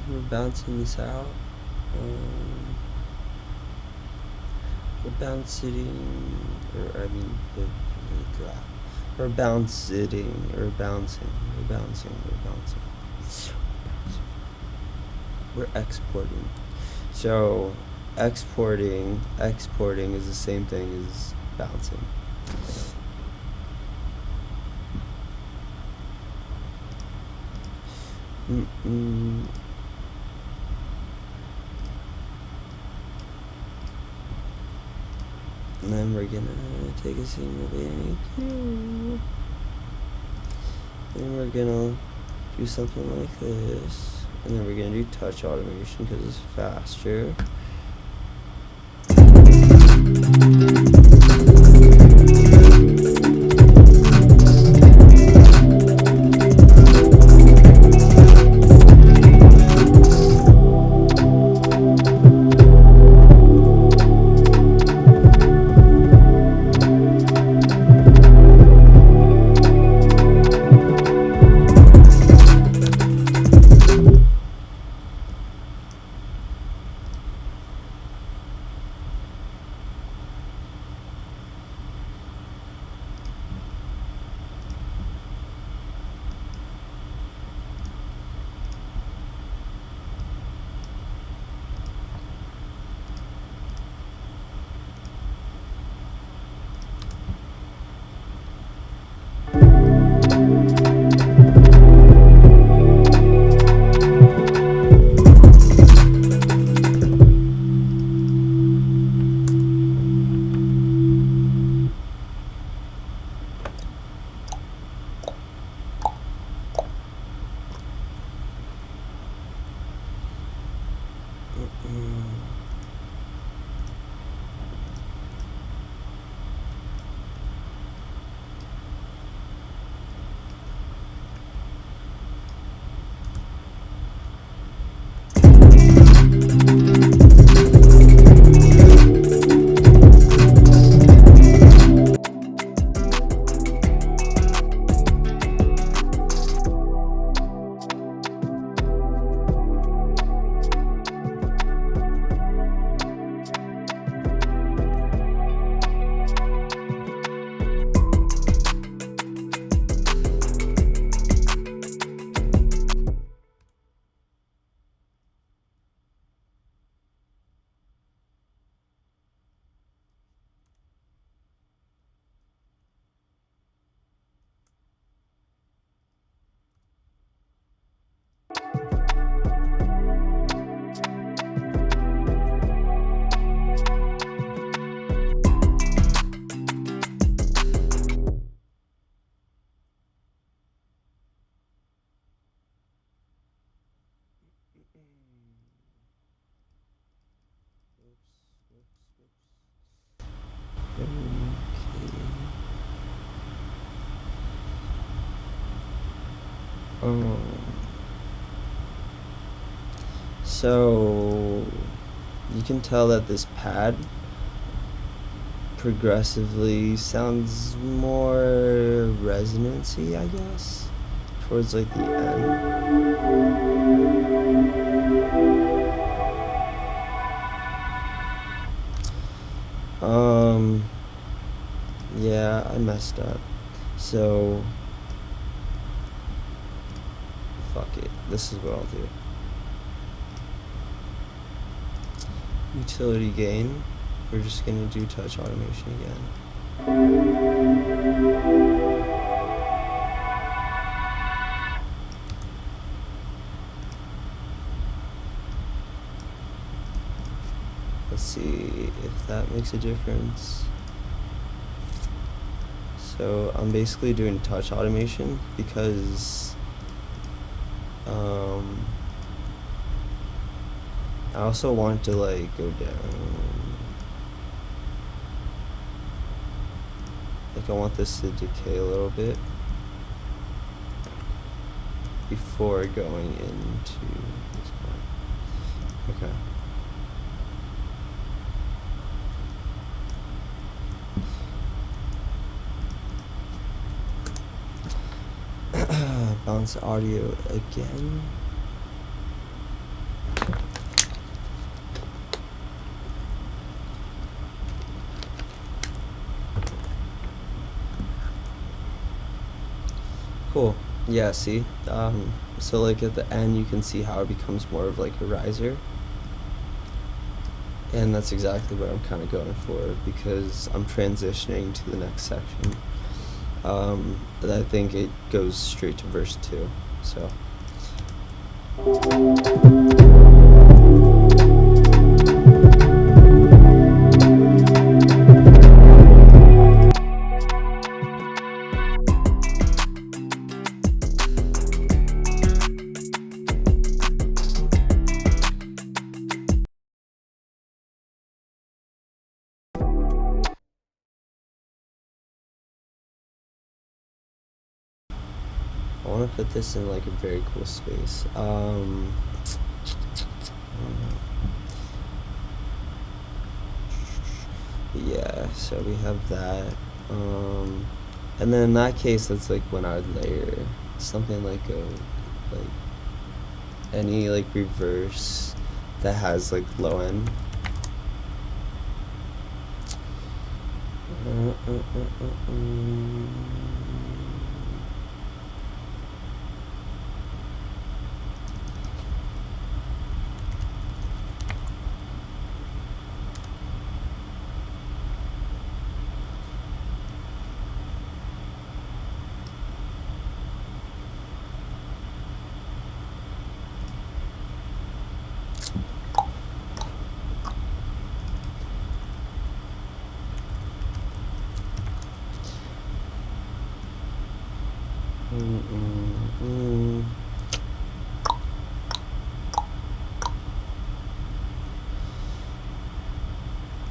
We're bouncing this out. We're bouncing, we're bouncing. We're exporting. So exporting is the same thing as bouncing. And then we're gonna take a single band and we're gonna do something like this, and then we're gonna do touch automation because it's faster. So you can tell that this pad progressively sounds more resonancy, I guess, towards like the end. Yeah, I messed up. So fuck it. This is what I'll do. Utility gain. We're just gonna do touch automation again. Let's see if that makes a difference. So I'm basically doing touch automation because I also want to like go down. Like I want this to decay a little bit before going into this part. Okay. Bounce audio again. Cool. Yeah, see? So like at the end you can see how it becomes more of like a riser. And that's exactly what I'm kind of going for because I'm transitioning to the next section. I think it goes straight to verse 2, so. I want to put this in like a very cool space. Yeah, so we have that. And then in that case, that's like when I would layer something like any like reverse that has like low end.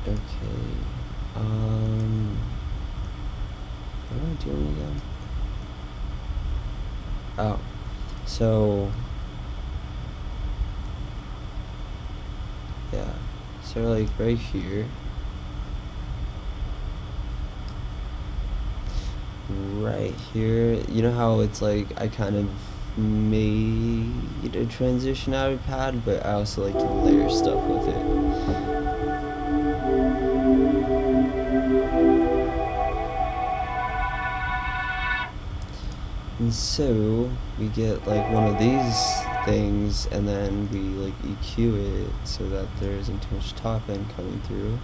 Okay. What am I doing again? Oh, so yeah, so like right here, you know how it's like I kind of made a transition out of pad, but I also like to layer stuff with it. And so we get like one of these things, and then we like EQ it so that there isn't too much top end coming through,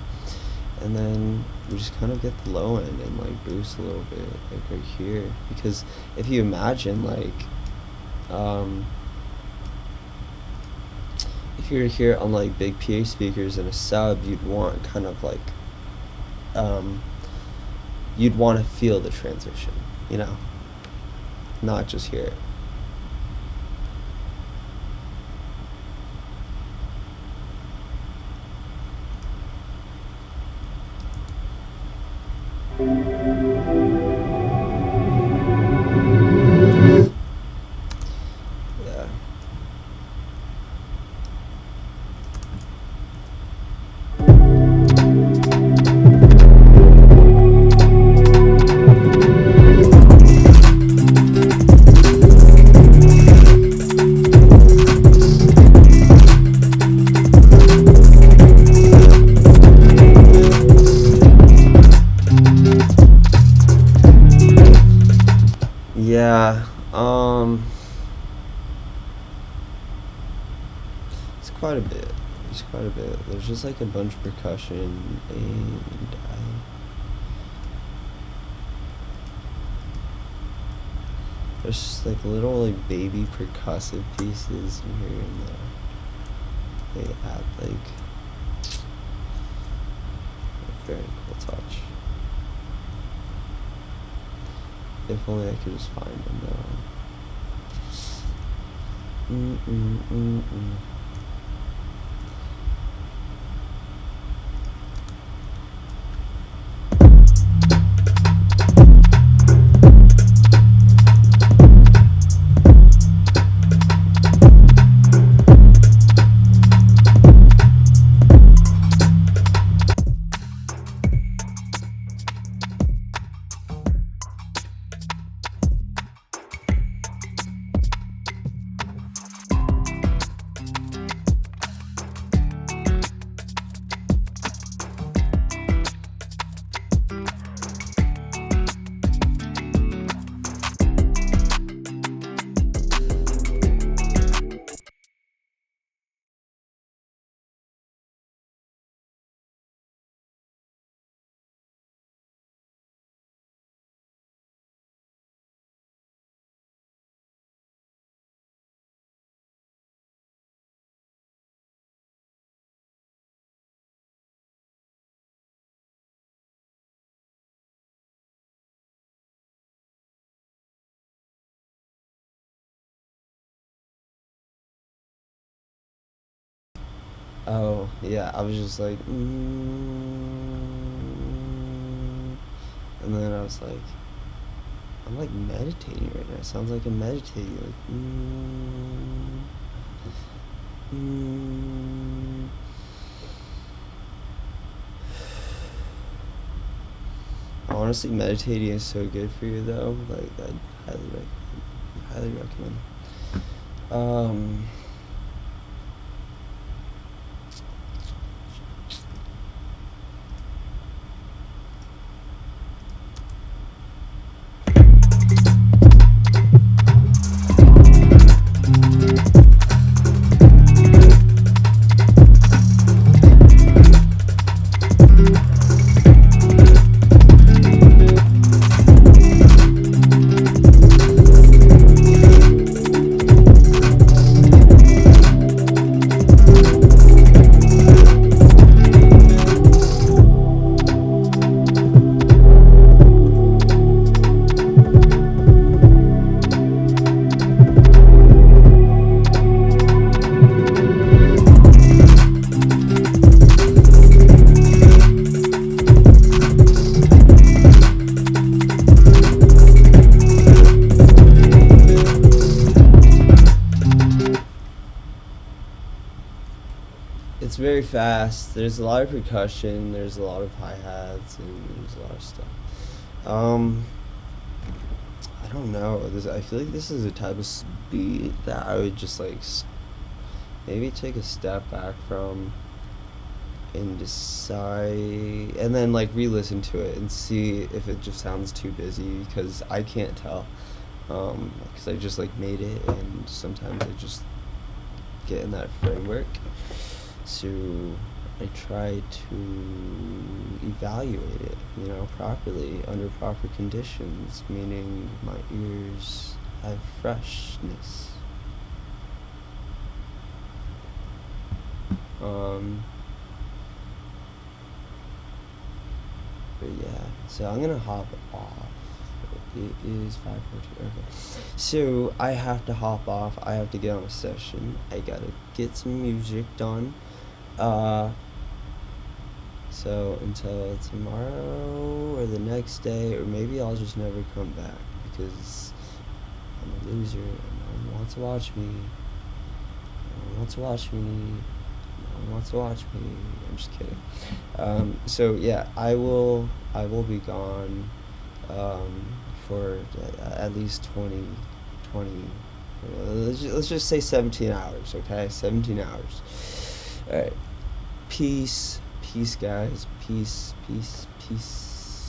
and then we just kind of get the low end and like boost a little bit like right here, because if you imagine like if you're here on like big PA speakers in a sub, you'd want kind of like you'd want to feel the transition, you know, not just hear it. Yeah. Yeah, it's quite a bit. It's quite a bit. There's just like a bunch of percussion, and there's just like little like baby percussive pieces here and there. They add like a very cool touch. If only I could just find them though. Oh, yeah, I was just like, and then I was like, I'm like meditating right now. It sounds like I'm meditating, like, Honestly, meditating is so good for you, though. Like, I'd highly recommend. It's very fast. There's a lot of percussion. There's a lot of hi-hats, and there's a lot of stuff. I don't know. I feel like this is a type of beat that I would just like maybe take a step back from and decide, and then like re-listen to it and see if it just sounds too busy, because I can't tell. Because I just like made it, and sometimes I just get in that framework. So I try to evaluate it, properly under proper conditions, meaning my ears have freshness. But yeah, so I'm gonna hop off. It is 5:14. Okay, so I have to hop off. I have to get on a session. I gotta get some music done. So until tomorrow or the next day, or maybe I'll just never come back because I'm a loser and no one wants to watch me. No one wants to watch me. No one wants to watch me. I'm just kidding. So yeah, I will be gone for at least 20. Let's just say 17 hours, okay? 17 hours. All right. Peace, guys. Peace.